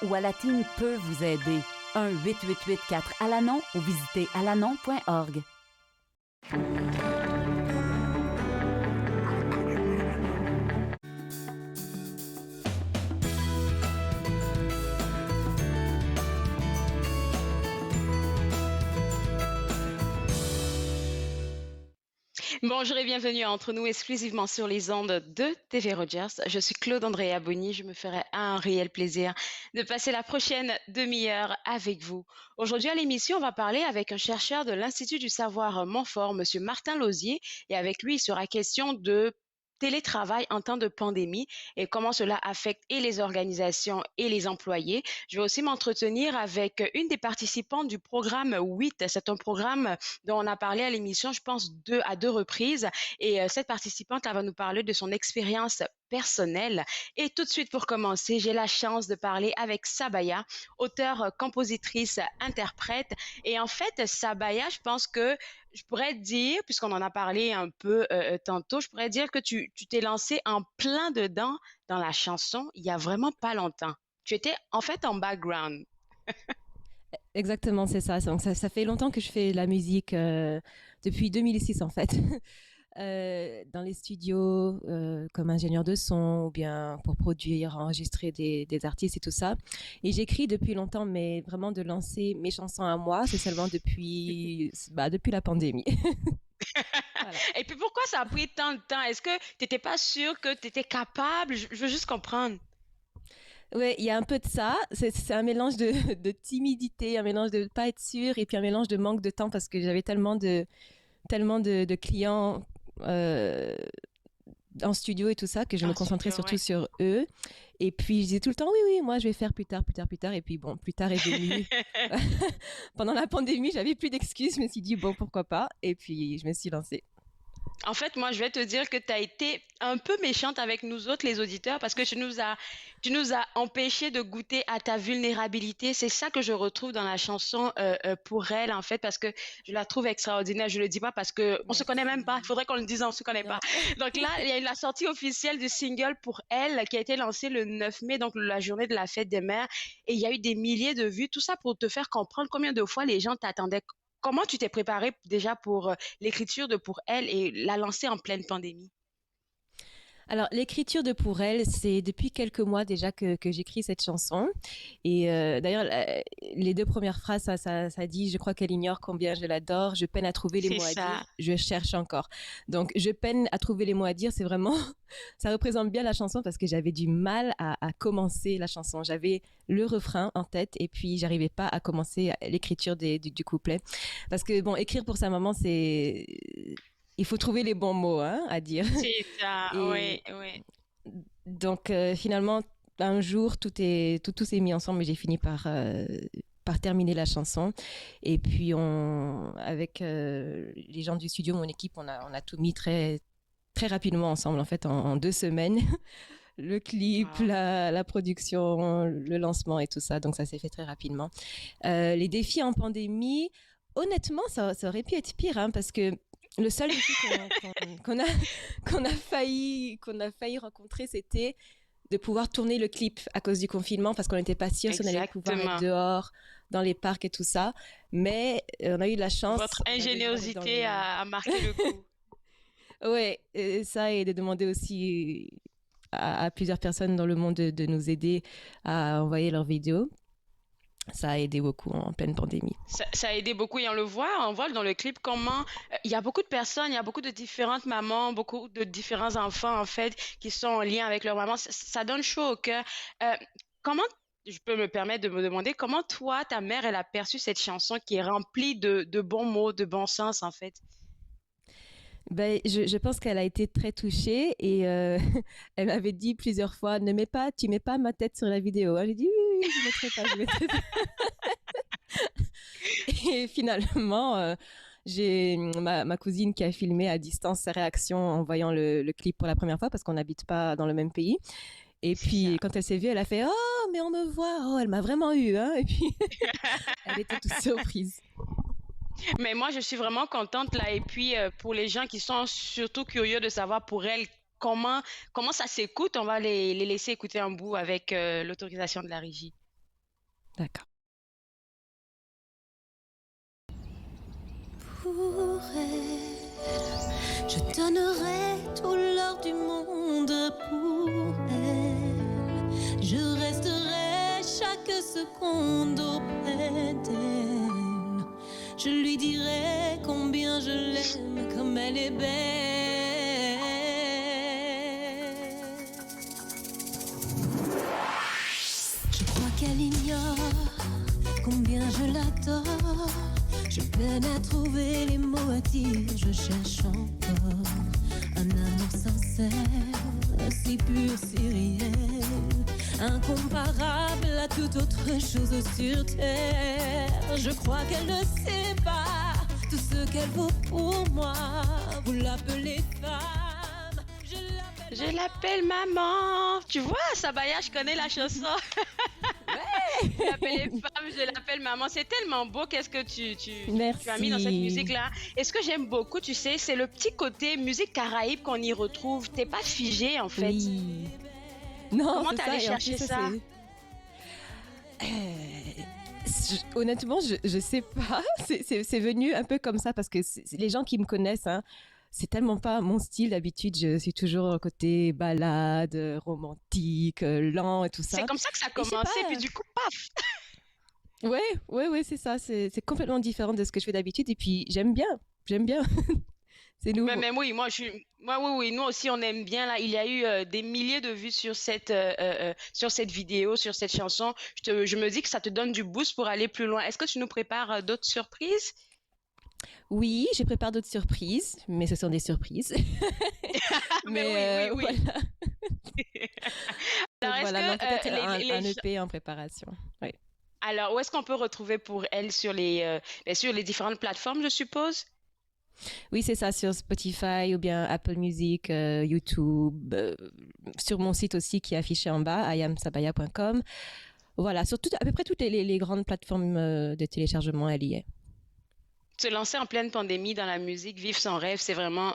ou Alatine peut vous aider. 1-888-4-ALANON ou visitez alanon.org. Bonjour et bienvenue à Entre nous exclusivement sur les ondes de TV Rogers. Je suis Claude Andrea Boni. Je me ferai un réel plaisir de passer la prochaine demi-heure avec vous. Aujourd'hui à l'émission, on va parler avec un chercheur de l'Institut du savoir Montfort, Monsieur Martin Lauzier, et avec lui, il sera question de télétravail en temps de pandémie et comment cela affecte et les organisations et les employés. Je vais aussi m'entretenir avec une des participantes du programme 8. C'est un programme dont on a parlé à l'émission, je pense, à deux reprises. Et cette participante, elle va nous parler de son expérience personnelle. Et tout de suite, pour commencer, j'ai la chance de parler avec Sabaya, auteure, compositrice, interprète. Et en fait, Sabaya, je pense que je pourrais dire, puisqu'on en a parlé un peu tantôt, je pourrais dire que tu t'es lancé en plein dedans dans la chanson il y a vraiment pas longtemps. Tu étais en fait en background. Exactement, c'est ça. Donc ça fait longtemps que je fais de la musique, depuis 2006 en fait. Dans les studios, comme ingénieur de son ou bien pour produire, enregistrer des artistes et tout ça. Et j'écris depuis longtemps, mais vraiment de lancer mes chansons à moi, c'est seulement depuis la pandémie. Voilà. Et puis pourquoi ça a pris tant de temps? Est-ce que tu n'étais pas sûre que tu étais capable? Je veux juste comprendre. Ouais, il y a un peu de ça. C'est un mélange de timidité, un mélange de pas être sûr et puis un mélange de manque de temps parce que j'avais tellement de clients en studio et tout ça que je me concentrais surtout sur eux. Et puis je disais tout le temps oui, moi je vais faire plus tard. Et puis bon, plus tard est venu. Pendant la pandémie, j'avais plus d'excuses. Je me suis dit bon, pourquoi pas. Et puis je me suis lancée. En fait, moi, je vais te dire que tu as été un peu méchante avec nous autres, les auditeurs, parce que tu nous as empêché de goûter à ta vulnérabilité. C'est ça que je retrouve dans la chanson pour elle, en fait, parce que je la trouve extraordinaire. Je le dis pas parce que on se connaît même pas. Il faudrait qu'on le dise, on se connaît pas. Donc là, il y a eu la sortie officielle du single pour elle qui a été lancée le 9 mai, donc la journée de la fête des mères. Et il y a eu des milliers de vues. Tout ça pour te faire comprendre combien de fois les gens t'attendaient. Comment tu t'es préparé déjà pour l'écriture de Pour elle et la lancer en pleine pandémie? Alors, l'écriture de Pour elle, c'est depuis quelques mois déjà que j'écris cette chanson. Et d'ailleurs, les deux premières phrases, ça dit « Je crois qu'elle ignore combien je l'adore. Je peine à trouver les mots à dire. Je cherche encore. » Donc, je peine à trouver les mots à dire. C'est vraiment... ça représente bien la chanson parce que j'avais du mal à commencer la chanson. J'avais le refrain en tête et puis j'arrivais pas à commencer l'écriture du couplet. Parce que, bon, écrire pour sa maman, c'est... Il faut trouver les bons mots à dire. C'est ça, oui. Donc finalement, un jour, tout s'est mis ensemble et j'ai fini par terminer la chanson. Et puis avec les gens du studio, mon équipe, on a tout mis très très rapidement ensemble en fait en 2 semaines. Le clip, la production, le lancement et tout ça. Donc ça s'est fait très rapidement. Les défis en pandémie, honnêtement, ça aurait pu être pire parce que le seul défi qu'on a failli rencontrer, c'était de pouvoir tourner le clip à cause du confinement parce qu'on n'était pas sûr si on allait pouvoir être dehors, dans les parcs et tout ça. Mais on a eu de la chance. Votre ingéniosité a marqué le coup. Ouais, et ça, et de demander aussi à plusieurs personnes dans le monde de nous aider à envoyer leurs vidéos. Ça a aidé beaucoup en pleine pandémie. Ça a aidé beaucoup et on voit dans le clip comment il y a beaucoup de personnes, il y a beaucoup de différentes mamans, beaucoup de différents enfants en fait qui sont en lien avec leur maman. Ça donne chaud au cœur. Comment je peux me permettre de me demander comment toi, ta mère, elle a perçu cette chanson qui est remplie de bons mots, de bon sens en fait? Ben, je pense qu'elle a été très touchée et elle m'avait dit plusieurs fois tu mets pas ma tête sur la vidéo. J'ai dit oui, je mettrai pas. Et finalement, j'ai ma cousine qui a filmé à distance sa réaction en voyant le clip pour la première fois parce qu'on n'habite pas dans le même pays. Et puis quand elle s'est vue, elle a fait oh mais on me voit, oh elle m'a vraiment eu Et puis elle était toute surprise. Mais moi, je suis vraiment contente là. Et puis, pour les gens qui sont surtout curieux de savoir pour elle comment ça s'écoute, on va les laisser écouter un bout avec l'autorisation de la régie. D'accord. Pour elle, je donnerai tout l'or du monde pour elle. Je resterai chaque seconde auprès d'elle. Je lui dirai combien je l'aime, comme elle est belle. Je crois qu'elle ignore combien je l'adore. Je peine à trouver les mots à dire, je cherche encore un amour sincère, si pur, si réel, incomparable à toute autre chose sur terre. Je crois qu'elle ne sait pas tout ce qu'elle vaut pour moi. Vous l'appelez femme, Je l'appelle maman. Tu vois, Sabaya, je connais la chanson. Je l'appelle femme, je l'appelle maman. C'est tellement beau. Qu'est-ce que tu as mis dans cette Merci. musique-là? Et ce que j'aime beaucoup, tu sais, c'est le petit côté musique caraïbe qu'on y retrouve. T'es pas figé, en fait. Oui. Non, Comment c'est t'es ça. allé Et en chercher plus, ça? honnêtement, je sais pas. C'est venu un peu comme ça parce que les gens qui me connaissent, hein, c'est tellement pas mon style d'habitude. Je suis toujours côté balade, romantique, lent et tout C'est ça. comme ça que ça a Et je sais commencé, puis pas. du coup, paf! Ouais, c'est ça. C'est complètement différent de ce que je fais d'habitude. Et puis j'aime bien. J'aime bien. C'est Mais, nouveau. mais oui, oui, nous aussi on aime bien là. Il y a eu des milliers de vues sur cette vidéo, sur cette chanson. Je me dis que ça te donne du boost pour aller plus loin. Est-ce que tu nous prépares d'autres surprises? Oui, je prépare d'autres surprises, mais ce sont des surprises. Mais oui, oui, Mais oui. voilà. Alors Donc est-ce voilà, non, que peut-être un EP en préparation. Oui. alors où est-ce qu'on peut retrouver pour elle sur les différentes plateformes, je suppose? Oui, c'est ça, sur Spotify ou bien Apple Music, YouTube, sur mon site aussi qui est affiché en bas, iamsabaya.com. Voilà, sur à peu près toutes les grandes plateformes de téléchargement, elle y est. Se lancer en pleine pandémie dans la musique, vivre son rêve, c'est vraiment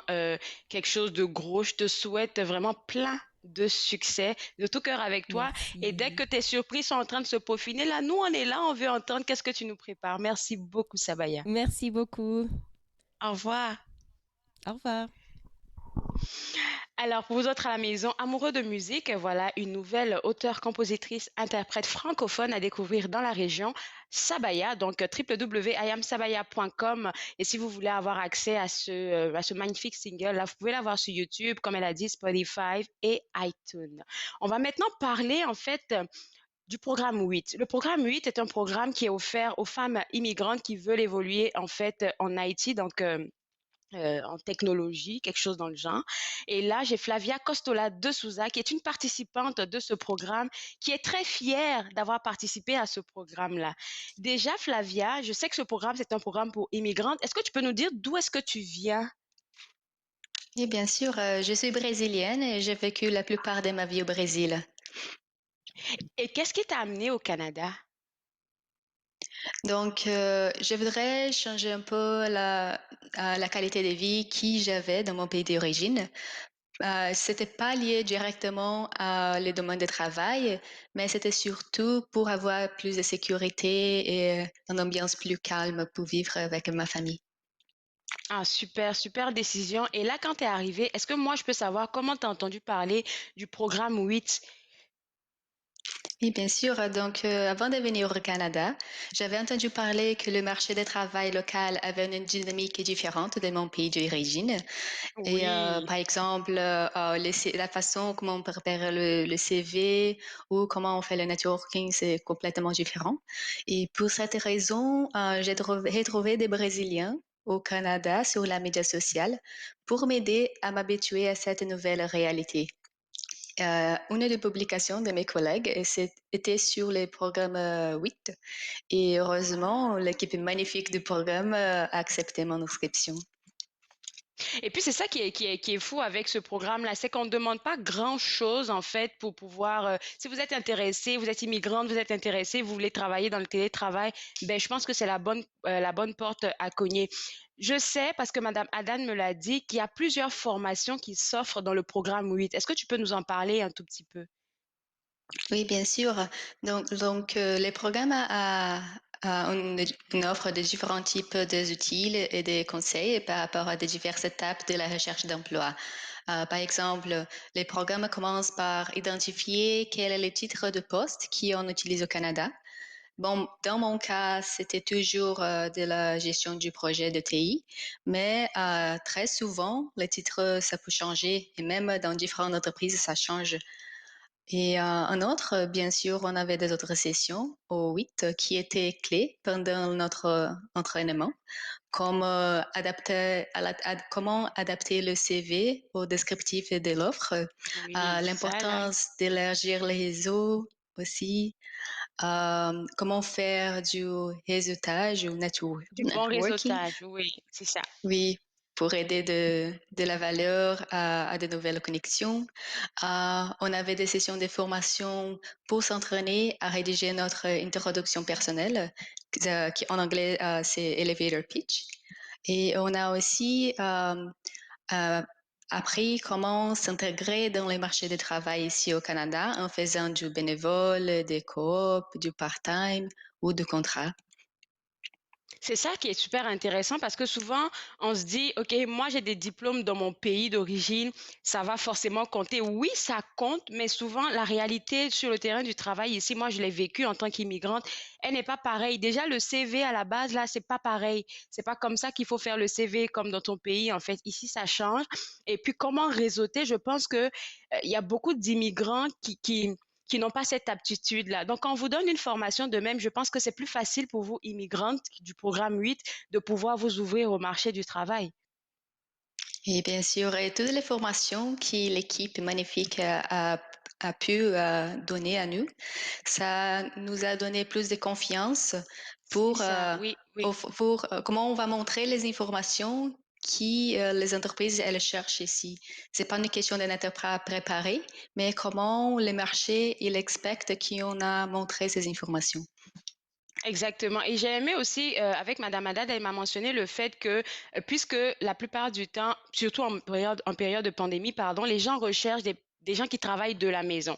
quelque chose de gros. Je te souhaite vraiment plein de succès, de tout cœur avec toi. Et dès que Merci. tes surprises sont en train de se peaufiner, là, nous, on est là, on veut entendre qu'est-ce que tu nous prépares. Merci beaucoup, Sabaya. Merci beaucoup. Au revoir. Au revoir. Alors, pour vous autres à la maison, amoureux de musique, voilà une nouvelle auteure, compositrice, interprète francophone à découvrir dans la région, Sabaya, donc www.iamsabaya.com. Et si vous voulez avoir accès à ce magnifique single, là, vous pouvez l'avoir sur YouTube, comme elle a dit, Spotify et iTunes. On va maintenant parler, en fait, du programme 8. Le programme 8 est un programme qui est offert aux femmes immigrantes qui veulent évoluer, en fait, en Haïti, donc en technologie, quelque chose dans le genre. Et là, j'ai Flavia Costola de Souza, qui est une participante de ce programme, qui est très fière d'avoir participé à ce programme-là. Déjà, Flavia, je sais que ce programme, c'est un programme pour immigrantes. Est-ce que tu peux nous dire d'où est-ce que tu viens? Oui, bien sûr, je suis brésilienne et j'ai vécu la plupart de ma vie au Brésil. Et qu'est-ce qui t'a amené au Canada? Donc, je voudrais changer un peu la qualité de vie que j'avais dans mon pays d'origine. C'était pas lié directement à les domaines de travail, mais c'était surtout pour avoir plus de sécurité et une ambiance plus calme pour vivre avec ma famille. Ah, super, super décision. Et là, quand tu es arrivée, est-ce que moi, je peux savoir comment tu as entendu parler du programme 8? Oui, bien sûr. Donc, avant de venir au Canada, j'avais entendu parler que le marché du travail local avait une dynamique différente de mon pays d'origine. Et Oui. par exemple, la façon comment on prépare le CV ou comment on fait le networking, c'est complètement différent. Et pour cette raison, j'ai trouvé des Brésiliens au Canada sur la média sociale pour m'aider à m'habituer à cette nouvelle réalité. Une des publications de mes collègues était sur le programme 8 et heureusement, l'équipe magnifique du programme a accepté mon inscription. Et puis c'est ça qui est fou avec ce programme-là, c'est qu'on ne demande pas grand-chose en fait pour pouvoir, si vous êtes intéressé, vous êtes immigrante, vous êtes intéressé, vous voulez travailler dans le télétravail, ben je pense que c'est la bonne porte à cogner. Je sais parce que Madame Adan me l'a dit qu'il y a plusieurs formations qui s'offrent dans le programme 8. Est-ce que tu peux nous en parler un tout petit peu? Oui, bien sûr. Les programmes une offre de différents types d'outils et des conseils par rapport à des diverses étapes de la recherche d'emploi. Par exemple, les programmes commencent par identifier quel est le titre de poste qu'on utilise au Canada. Bon, dans mon cas, c'était toujours de la gestion du projet de TI, mais très souvent, les titres, ça peut changer et même dans différentes entreprises, ça change. Et un autre, bien sûr, on avait des autres sessions au 8 qui étaient clés pendant notre entraînement, comme comment adapter le CV au descriptif de l'offre, Oui, ça là. l'importance d'élargir les réseaux aussi, comment faire du réseautage ou Du bon networking. réseautage, oui, c'est ça. Oui, pour aider de la valeur à de nouvelles connexions. On avait des sessions de formation pour s'entraîner à rédiger notre introduction personnelle, qui en anglais, c'est elevator pitch. Et on a aussi euh, appris comment s'intégrer dans les marchés de travail ici au Canada en faisant du bénévole, des coops, du part-time ou du contrat. C'est ça qui est super intéressant parce que souvent, on se dit, OK, moi j'ai des diplômes dans mon pays d'origine, ça va forcément compter. Oui, ça compte, mais souvent la réalité sur le terrain du travail ici, moi je l'ai vécu en tant qu'immigrante, elle n'est pas pareille. Déjà, le CV à la base, là, c'est pas pareil. C'est pas comme ça qu'il faut faire le CV comme dans ton pays. En fait, ici, ça change. Et puis, comment réseauter? Je pense que, il y a beaucoup d'immigrants qui n'ont pas cette aptitude-là. Donc, quand on vous donne une formation de même, je pense que c'est plus facile pour vous, immigrantes du programme 8, de pouvoir vous ouvrir au marché du travail. Et bien sûr, et toutes les formations que l'équipe magnifique a pu donner à nous, ça nous a donné plus de confiance C'est pour, ça, oui, oui. comment on va montrer les informations qui les entreprises elles cherchent ici. C'est pas une question d'un interprète préparé, mais comment les marchés ils expectent qu'on a montré ces informations. Exactement. Et j'ai aimé aussi, avec Madame Haddad, elle m'a mentionné le fait que, puisque la plupart du temps, surtout en période de pandémie, pardon, les gens recherchent des gens qui travaillent de la maison.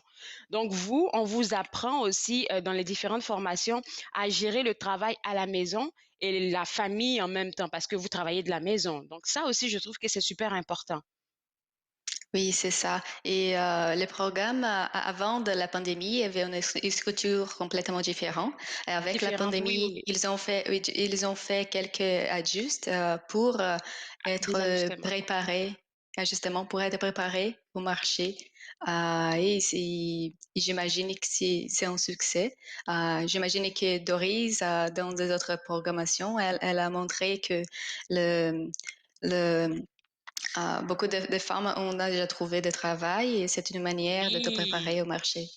Donc vous, on vous apprend aussi dans les différentes formations à gérer le travail à la maison et la famille en même temps, parce que vous travaillez de la maison. Donc ça aussi, je trouve que c'est super important. Oui, c'est ça. Et les programmes avant de la pandémie avaient une structure complètement différente. Et avec la Différente, oui, pandémie, oui, oui, ils ont fait quelques ajustes pour être des ajustements. justement pour être préparés au marché. J'imagine que c'est un succès. J'imagine que Doris, dans des autres programmations, elle a montré que le, le beaucoup de femmes ont déjà trouvé de travail et c'est une manière de te Oui. préparer au marché.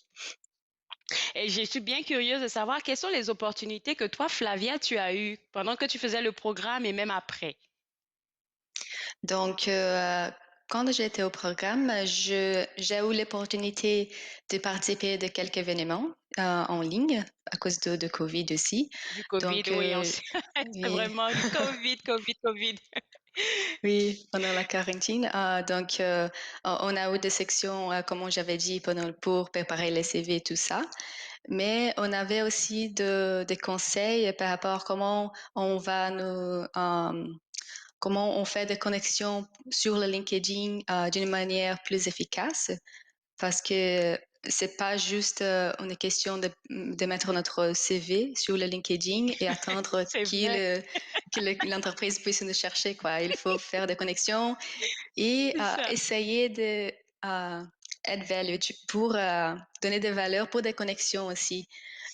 Et je suis bien curieuse de savoir quelles sont les opportunités que toi, Flavia, tu as eues pendant que tu faisais le programme et même après. Donc, quand j'étais au programme, j'ai eu l'opportunité de participer de quelques événements en ligne à cause de Covid aussi. Du Covid, Donc, oui, on sait. C'est oui, vraiment du Covid, Covid, Covid. oui, pendant la quarantaine. On a eu des sections, comme j'avais dit, pour préparer les CV et tout ça. Mais on avait aussi des conseils par rapport à comment on fait des connexions sur le LinkedIn d'une manière plus efficace, parce que c'est pas juste une question de mettre notre CV sur le LinkedIn et attendre C'est vrai, l'entreprise puisse nous chercher, quoi. Il faut faire des connexions et c'est ça, essayer de add value pour donner des valeurs pour des connexions aussi.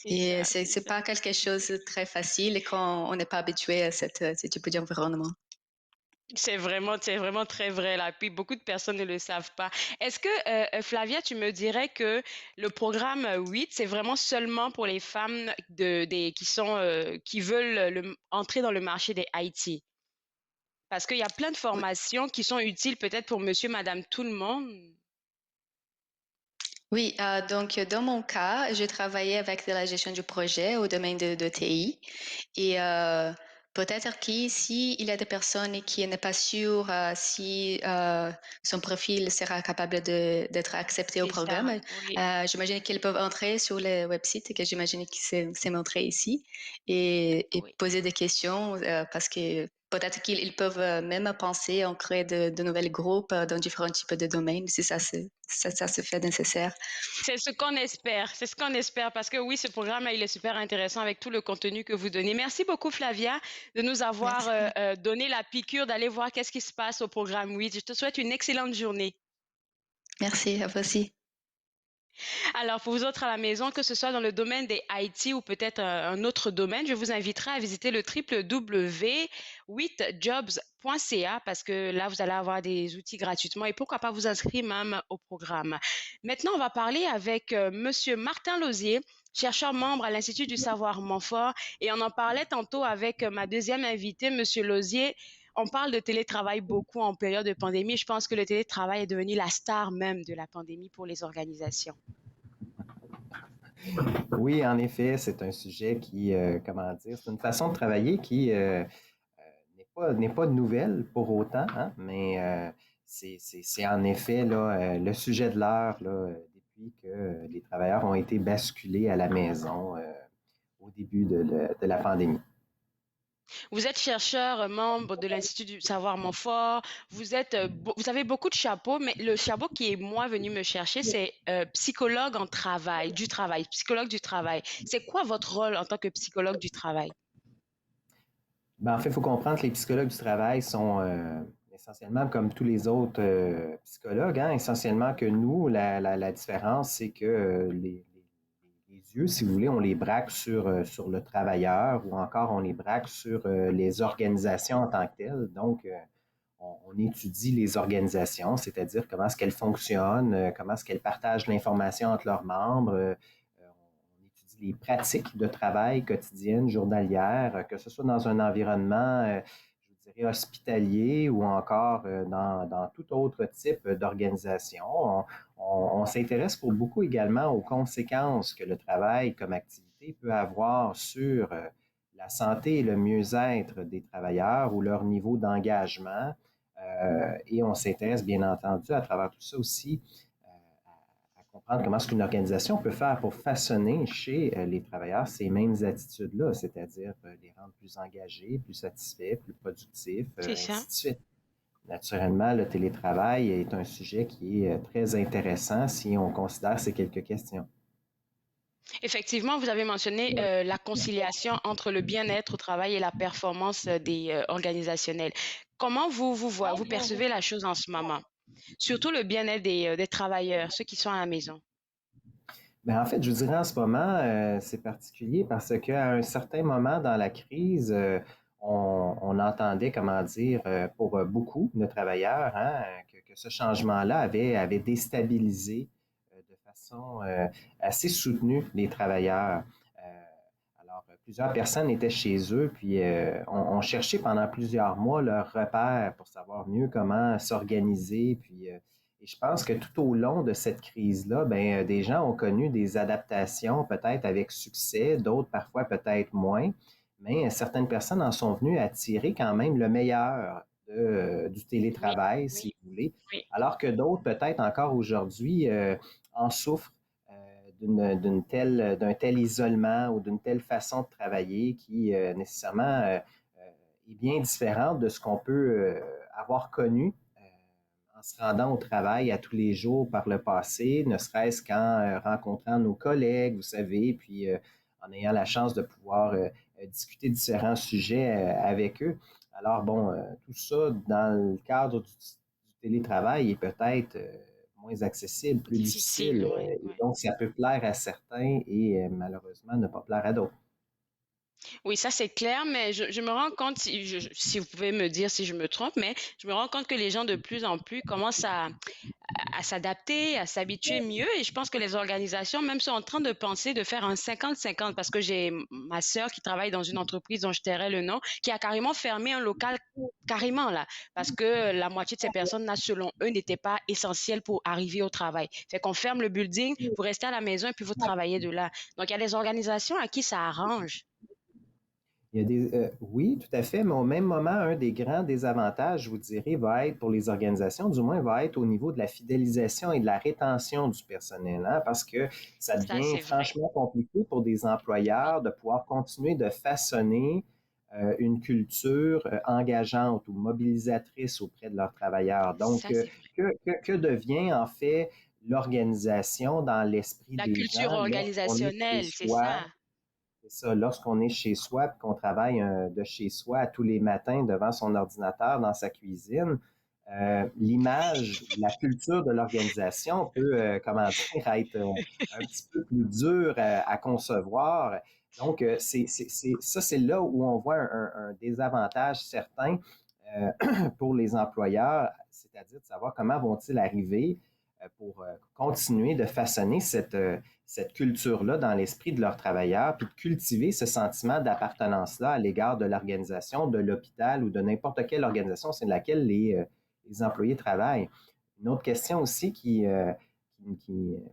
c'est Et ça, c'est c'est c'est ça. pas quelque chose de très facile quand on n'est pas habitué à ce type d'environnement. C'est vraiment très vrai là. Puis beaucoup de personnes ne le savent pas. Est-ce que, Flavia, tu me dirais que le programme 8, c'est vraiment seulement pour les femmes qui veulent entrer dans le marché des IT? Parce qu'il y a plein de formations qui sont utiles peut-être pour monsieur, madame, tout le monde. Oui, donc dans mon cas, j'ai travaillé avec de la gestion du projet au domaine de TI et peut-être qu'ici, il y a des personnes qui n'est pas sûr si son profil sera capable d'être accepté au C'est ça, programme. oui, J'imagine qu'ils peuvent entrer sur le website que j'imagine que c'est montré ici et oui. poser des questions parce que peut-être qu'ils peuvent même penser en créer de nouvelles groupes dans différents types de domaines si ça se fait nécessaire. C'est ce qu'on espère parce que oui, ce programme, il est super intéressant avec tout le contenu que vous donnez. Merci beaucoup, Flavia, de nous avoir Merci. donné la piqûre d'aller voir qu'est-ce qui se passe au programme WIT. Je te souhaite une excellente journée. Merci, à vous aussi. Alors, pour vous autres à la maison, que ce soit dans le domaine des IT ou peut-être un autre domaine, je vous inviterai à visiter le www.8jobs.ca parce que là, vous allez avoir des outils gratuitement et pourquoi pas vous inscrire même au programme. Maintenant, on va parler avec Monsieur Martin Lausier, chercheur membre à l'Institut du savoir Montfort, et on en parlait tantôt avec ma deuxième invitée, Monsieur Lausier. On parle de télétravail beaucoup en période de pandémie. Je pense que le télétravail est devenu la star même de la pandémie pour les organisations. Oui, en effet, c'est un sujet qui, comment dire, c'est une façon de travailler qui n'est pas nouvelle pour autant, hein, mais c'est en effet là, le sujet de l'heure là, depuis que les travailleurs ont été basculés à la maison au début de la pandémie. Vous êtes chercheur, membre de l'Institut du savoir Montfort. Vous avez beaucoup de chapeaux, mais le chapeau qui est moi venu me chercher, c'est psychologue en travail, du travail, psychologue du travail. C'est quoi votre rôle en tant que psychologue du travail? Ben, en fait, il faut comprendre que les psychologues du travail sont essentiellement comme tous les autres psychologues, hein, essentiellement que nous, la différence, c'est que les yeux, si vous voulez, on les braque sur le travailleur ou encore on les braque sur les organisations en tant que telles. Donc, on étudie les organisations, c'est-à-dire comment est-ce qu'elles fonctionnent, comment est-ce qu'elles partagent l'information entre leurs membres. On étudie les pratiques de travail quotidiennes, journalières, que ce soit dans un environnement, je dirais, hospitalier ou encore dans tout autre type d'organisation. On s'intéresse pour beaucoup également aux conséquences que le travail comme activité peut avoir sur la santé et le mieux-être des travailleurs ou leur niveau d'engagement. Et on s'intéresse bien entendu à travers tout ça aussi à comprendre comment est-ce qu'une organisation peut faire pour façonner chez les travailleurs ces mêmes attitudes-là, c'est-à-dire les rendre plus engagés, plus satisfaits, plus productifs, C'est ça. ainsi de suite. Naturellement, le télétravail est un sujet qui est très intéressant si on considère ces quelques questions. Effectivement, vous avez mentionné la conciliation entre le bien-être au travail et la performance des organisationnels. Comment vous percevez la chose en ce moment? Surtout le bien-être des travailleurs, ceux qui sont à la maison. Ben, en fait, je vous dirais en ce moment, c'est particulier parce qu'à un certain moment dans la crise, on entendait, comment dire, pour beaucoup de travailleurs, hein, que ce changement-là avait déstabilisé de façon assez soutenue les travailleurs. Alors, plusieurs personnes étaient chez eux, puis on cherchait pendant plusieurs mois leur repère pour savoir mieux comment s'organiser, puis et je pense que tout au long de cette crise-là, ben, des gens ont connu des adaptations, peut-être avec succès, d'autres parfois peut-être moins, mais certaines personnes en sont venues à tirer quand même le meilleur du Oui, télétravail, oui, si vous voulez, oui. alors que d'autres, peut-être encore aujourd'hui, en souffrent d'un tel isolement ou d'une telle façon de travailler qui nécessairement est bien différente de ce qu'on peut avoir connu en se rendant au travail à tous les jours par le passé, ne serait-ce qu'en rencontrant nos collègues, vous savez, puis en ayant la chance de pouvoir discuter différents sujets avec eux. Alors bon, tout ça dans le cadre du télétravail est peut-être moins accessible, plus Difficile, difficile, oui, et oui. donc ça peut plaire à certains et malheureusement ne pas plaire à d'autres. Oui, ça c'est clair, mais je me rends compte, si vous pouvez me dire si je me trompe, mais je me rends compte que les gens de plus en plus commencent à s'adapter, à s'habituer mieux. Et je pense que les organisations même sont en train de penser de faire un 50-50 parce que j'ai ma sœur qui travaille dans une entreprise dont je tairai le nom, qui a carrément fermé un local carrément là, parce que la moitié de ces personnes-là, selon eux, n'étaient pas essentielles pour arriver au travail. Fait qu'on ferme le building, vous restez à la maison et puis vous travaillez de là. Donc, il y a des organisations à qui ça arrange. Il y a oui, tout à fait, mais au même moment, un des grands désavantages, je vous dirais, va être pour les organisations, du moins, va être au niveau de la fidélisation et de la rétention du personnel, hein, parce que ça Ça, devient c'est vrai. franchement compliqué pour des employeurs de pouvoir continuer de façonner une culture engageante ou mobilisatrice auprès de leurs travailleurs. Donc, Ça, c'est vrai. que devient en fait l'organisation dans l'esprit La des culture gens lorsqu'on est chez organisationnelle, c'est soi? ça. C'est ça, lorsqu'on est chez soi et qu'on travaille de chez soi tous les matins devant son ordinateur dans sa cuisine, l'image, la culture de l'organisation peut, comment dire, être un petit peu plus dure à concevoir. Donc, ça, c'est là où on voit un désavantage certain pour les employeurs, c'est-à-dire de savoir comment vont-ils arriver pour continuer de façonner cette culture-là dans l'esprit de leurs travailleurs, puis de cultiver ce sentiment d'appartenance-là à l'égard de l'organisation, de l'hôpital ou de n'importe quelle organisation c'est de laquelle les employés travaillent. Une autre question aussi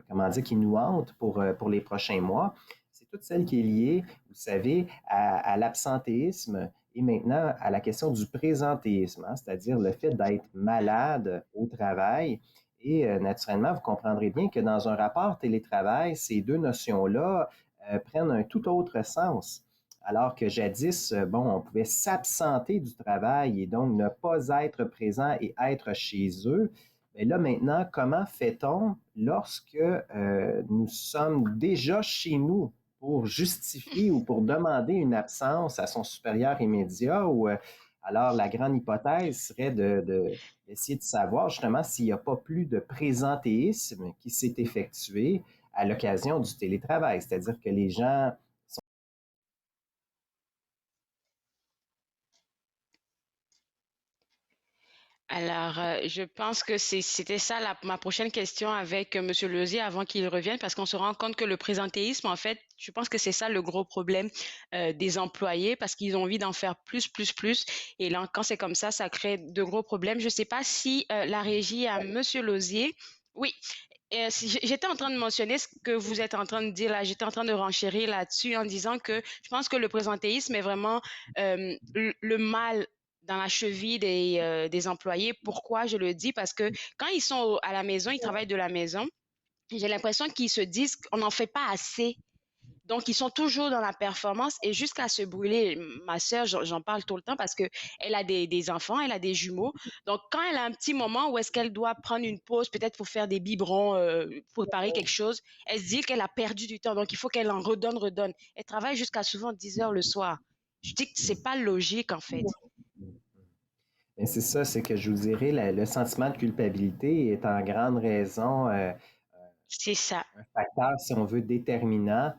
comment dire, qui nous hante pour les prochains mois, c'est toute celle qui est liée, vous savez, à l'absentéisme et maintenant à la question du présentéisme, hein, c'est-à-dire le fait d'être malade au travail. Et naturellement, vous comprendrez bien que dans un rapport télétravail, ces deux notions-là prennent un tout autre sens. Alors que jadis, bon, on pouvait s'absenter du travail et donc ne pas être présent et être chez eux. Mais là, maintenant, comment fait-on lorsque nous sommes déjà chez nous pour justifier ou pour demander une absence à son supérieur immédiat ou alors la grande hypothèse serait d'essayer de savoir justement s'il n'y a pas plus de présentéisme qui s'est effectué à l'occasion du télétravail, c'est-à-dire que les gens sont... Alors, je pense que c'était ça ma prochaine question avec Monsieur Lozier avant qu'il revienne, parce qu'on se rend compte que le présentéisme, en fait, je pense que c'est ça le gros problème des employés, parce qu'ils ont envie d'en faire plus, plus, plus. Et là, quand c'est comme ça crée de gros problèmes. Je ne sais pas si la régie a Monsieur Lozier. Oui, j'étais en train de mentionner ce que vous êtes en train de dire là. J'étais en train de renchérir là-dessus en disant que je pense que le présentéisme est vraiment le mal dans la cheville des employés. Pourquoi je le dis? Parce que quand ils sont à la maison, ils travaillent de la maison. J'ai l'impression qu'ils se disent qu'on n'en fait pas assez. Donc, ils sont toujours dans la performance et jusqu'à se brûler. Ma sœur, j'en parle tout le temps parce que elle a des enfants, elle a des jumeaux. Donc, quand elle a un petit moment où est-ce qu'elle doit prendre une pause, peut-être pour faire des biberons, pour préparer quelque chose, elle se dit qu'elle a perdu du temps. Donc, il faut qu'elle en redonne, redonne. Elle travaille jusqu'à souvent 10 heures le soir. Je dis que c'est pas logique, en fait. Mais c'est ça, c'est que je vous dirais, le sentiment de culpabilité est en grande raison C'est ça. un facteur, si on veut, déterminant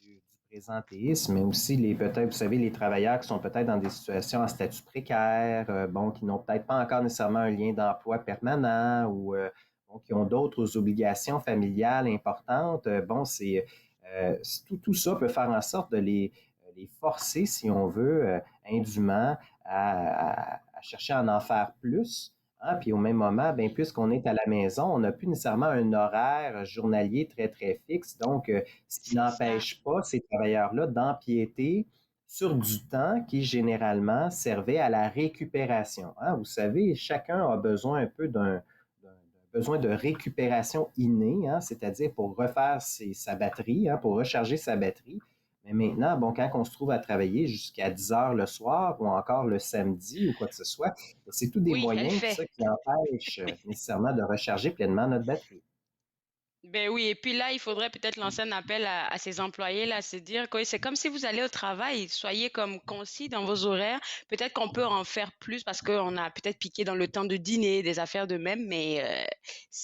du présentéisme, mais aussi peut-être, vous savez, les travailleurs qui sont peut-être dans des situations à statut précaire, bon, qui n'ont peut-être pas encore nécessairement un lien d'emploi permanent ou bon, qui ont d'autres obligations familiales importantes. Bon, tout ça peut faire en sorte de les forcer, si on veut, indûment à chercher à en faire plus. Hein, puis au même moment, ben, puisqu'on est à la maison, on n'a plus nécessairement un horaire journalier très, très fixe. Donc, ce qui C'est ça. n'empêche pas ces travailleurs-là d'empiéter sur du temps qui généralement servait à la récupération. Hein. Vous savez, chacun a besoin un peu d'un besoin de récupération innée, hein, c'est-à-dire pour refaire sa batterie, hein, pour recharger sa batterie. Mais maintenant, bon, quand on se trouve à travailler jusqu'à 10 heures le soir ou encore le samedi ou quoi que ce soit, c'est tous des Oui, elle moyens, tout fait. ça, qui empêchent nécessairement de recharger pleinement notre batterie. Ben oui, et puis là, il faudrait peut-être lancer un appel à ces employés-là, se dire que c'est comme si vous allez au travail, soyez comme concis dans vos horaires. Peut-être qu'on peut en faire plus parce qu'on a peut-être piqué dans le temps de dîner, des affaires de même, mais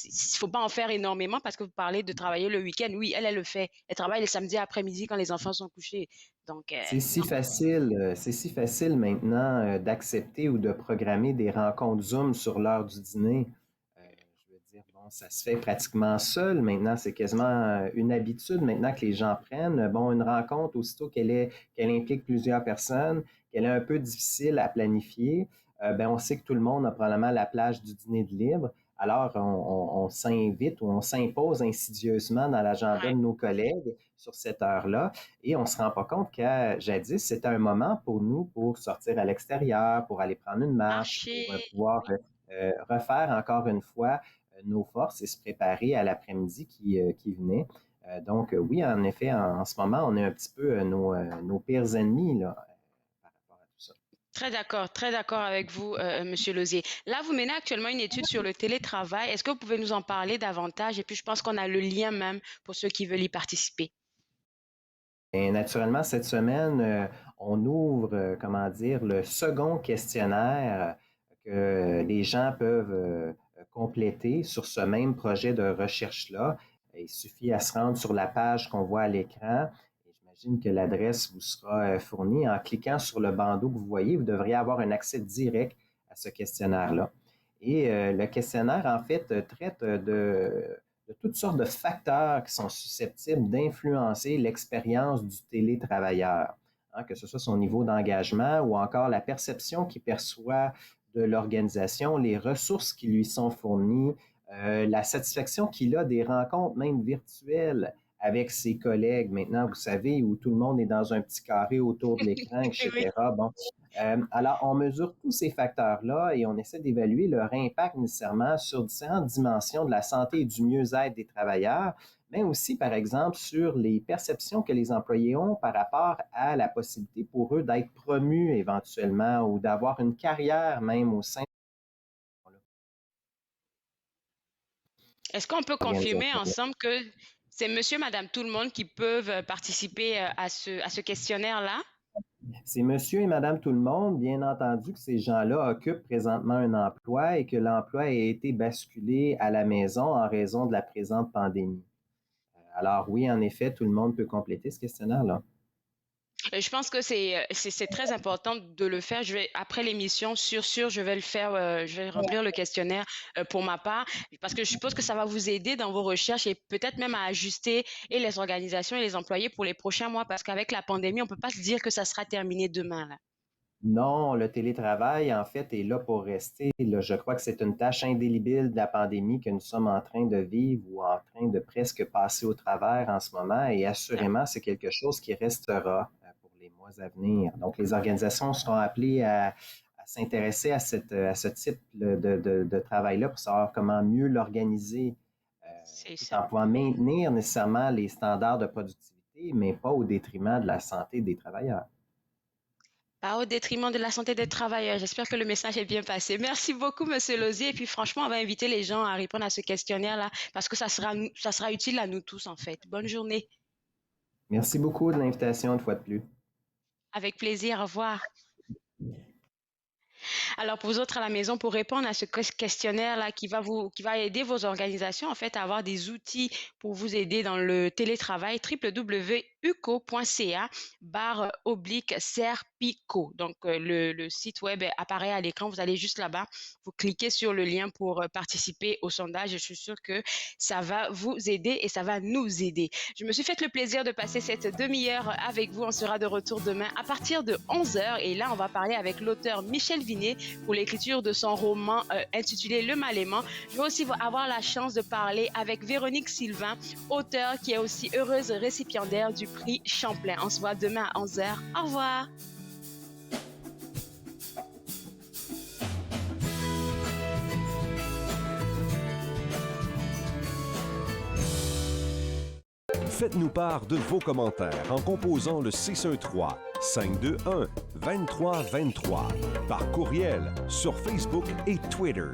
il faut pas en faire énormément parce que vous parlez de travailler le week-end. Oui, elle le fait. Elle travaille le samedi après-midi quand les enfants sont couchés. Donc, non. C'est si facile maintenant d'accepter ou de programmer des rencontres Zoom sur l'heure du dîner. Euh, je veux dire, bon, ça se fait pratiquement seul maintenant. C'est quasiment une habitude maintenant que les gens prennent. Bon, une rencontre, aussitôt qu'elle implique plusieurs personnes, qu'elle est un peu difficile à planifier, ben, on sait que tout le monde a probablement la plage du dîner de libre. Alors, on s'invite ou on s'impose insidieusement dans l'agenda de nos collègues sur cette heure-là et on ne se rend pas compte que jadis, c'était un moment pour nous pour sortir à l'extérieur, pour aller prendre une marche, pour pouvoir refaire encore une fois nos forces et se préparer à l'après-midi qui venait. Donc, oui, en effet, en ce moment, on est un petit peu nos pires ennemis là, par rapport à tout ça. Très d'accord avec vous, Monsieur Lauzier. Là, vous menez actuellement une étude sur le télétravail. Est-ce que vous pouvez nous en parler davantage? Et puis, je pense qu'on a le lien même pour ceux qui veulent y participer. Et naturellement, cette semaine, on ouvre, le second questionnaire que les gens peuvent compléter sur ce même projet de recherche-là. Il suffit à se rendre sur la page qu'on voit à l'écran. J'imagine que l'adresse vous sera fournie. En cliquant sur le bandeau que vous voyez, vous devriez avoir un accès direct à ce questionnaire-là. Et le questionnaire, en fait, traite de toutes sortes de facteurs qui sont susceptibles d'influencer l'expérience du télétravailleur, que ce soit son niveau d'engagement ou encore la perception qu'il perçoit de l'organisation, les ressources qui lui sont fournies, la satisfaction qu'il a des rencontres même virtuelles avec ses collègues. Maintenant, vous savez, où tout le monde est dans un petit carré autour de l'écran, etc. Bon. Alors, on mesure tous ces facteurs-là et on essaie d'évaluer leur impact nécessairement sur différentes dimensions de la santé et du mieux-être des travailleurs, mais aussi, par exemple, sur les perceptions que les employés ont par rapport à la possibilité pour eux d'être promus éventuellement ou d'avoir une carrière même au sein. Est-ce qu'on peut confirmer ensemble que c'est monsieur, madame, tout le monde qui peuvent participer à ce questionnaire-là? C'est monsieur et madame tout le monde. Bien entendu que ces gens-là occupent présentement un emploi et que l'emploi a été basculé à la maison en raison de la présente pandémie. Alors oui, en effet, tout le monde peut compléter ce questionnaire-là. Je pense que c'est très important de le faire. Après l'émission, sûr, je vais le faire. Je vais remplir le questionnaire pour ma part, parce que je suppose que ça va vous aider dans vos recherches et peut-être même à ajuster et les organisations et les employés pour les prochains mois, parce qu'avec la pandémie, on ne peut pas se dire que ça sera terminé demain, là. Non, le télétravail, en fait, est là pour rester. Là, je crois que c'est une tâche indélébile de la pandémie que nous sommes en train de vivre ou en train de presque passer au travers en ce moment. Et assurément, c'est quelque chose qui restera pour les mois à venir. Donc, les organisations seront appelées à s'intéresser à ce type de travail-là pour savoir comment mieux l'organiser tout en pouvant maintenir nécessairement les standards de productivité, mais pas au détriment de la santé des travailleurs. Pas au détriment de la santé des travailleurs. J'espère que le message est bien passé. Merci beaucoup, Monsieur Lauzier. Et puis, franchement, on va inviter les gens à répondre à ce questionnaire-là parce que ça sera utile à nous tous, en fait. Bonne journée. Merci beaucoup de l'invitation une fois de plus. Avec plaisir. Au revoir. Alors, pour vous autres à la maison, pour répondre à ce questionnaire-là qui va aider vos organisations, en fait, à avoir des outils pour vous aider dans le télétravail, www.uco.ca/serpico. Donc, le site web apparaît à l'écran. Vous allez juste là-bas, vous cliquez sur le lien pour participer au sondage. Je suis sûre que ça va vous aider et ça va nous aider. Je me suis fait le plaisir de passer cette demi-heure avec vous. On sera de retour demain à partir de 11h. Et là, on va parler avec l'auteur Michel Vinet pour l'écriture de son roman intitulé Le Mal-aimant. Je vais aussi avoir la chance de parler avec Véronique Sylvain, auteure qui est aussi heureuse récipiendaire du prix Champlain. On se voit demain à 11h. Au revoir. Faites-nous part de vos commentaires en composant le 613-521-2323 par courriel sur Facebook et Twitter.